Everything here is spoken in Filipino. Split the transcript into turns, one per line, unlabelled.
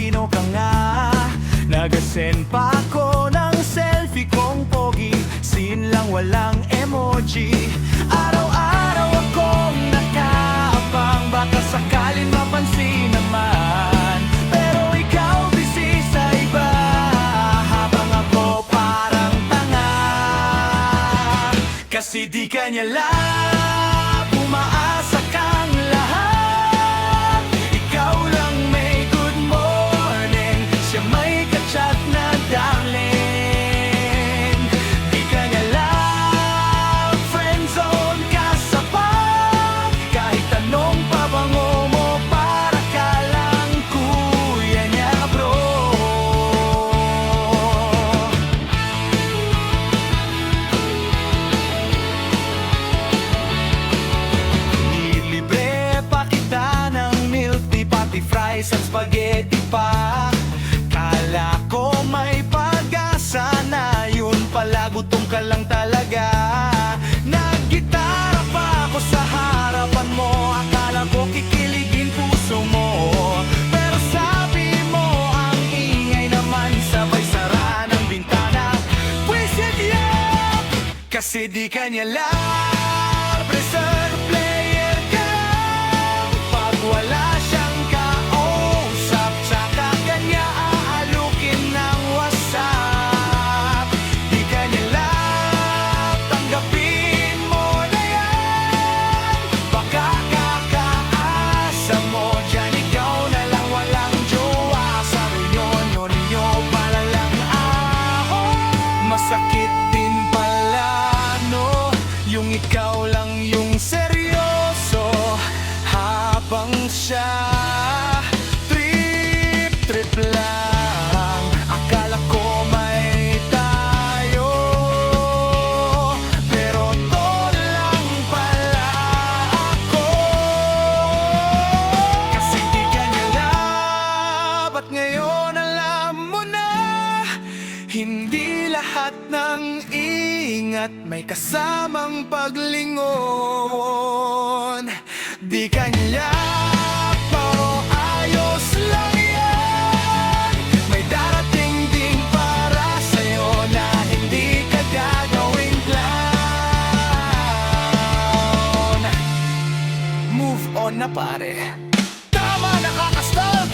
talino ka nga. Nagasend pa ako ng selfie kong pogi, scene lang walang emoji. Araw-araw akong nakaabang, baka sakalin mapansin naman. Pero ikaw busy sa iba, habang ako parang tanga. Kasi di ka niya love, umaasa kang lahat. Ikaw lang may good morning, siya may kachat na darling. Di ka niya love, friendzone ka sa pag. Kahit anong pabango mo, para ka lang kuya niya bro. Nilibre pa kita ng milk tea, pati fries at spaghetti pa. Kala ko may pag-asa na, yun pala gutom ka lang talaga. Naggitara pa ako sa harapan mo, akala ko kikiligin puso mo. Pero sabi mo ang ingay naman, sabay sara ng bintana. Wasted yep, kasi di ka niya love. Reserve player ka, pag wala siyang kausap, tsaka kanya aalukin ng WhatsApp. Di ka niya love, tanggapin mo na yan. Baka kakaasa mo dyan, ikaw na lang walang jowa. Sa reunion niyo pala lang ako. Masakit din pala no, yung ikaw lang yung seryoso, habang siya trip lang. Akala ko may tayo, pero todo lang pala ako. Kasi di ka niya love, at ngayon alam mo na, hindi lahat ng ingat may kasamang paglingon. Di ka niya pero ayos lang yan. May darating ding para sa'yo na hindi ka gagawing clown. Move on na pare, tama, nakakastall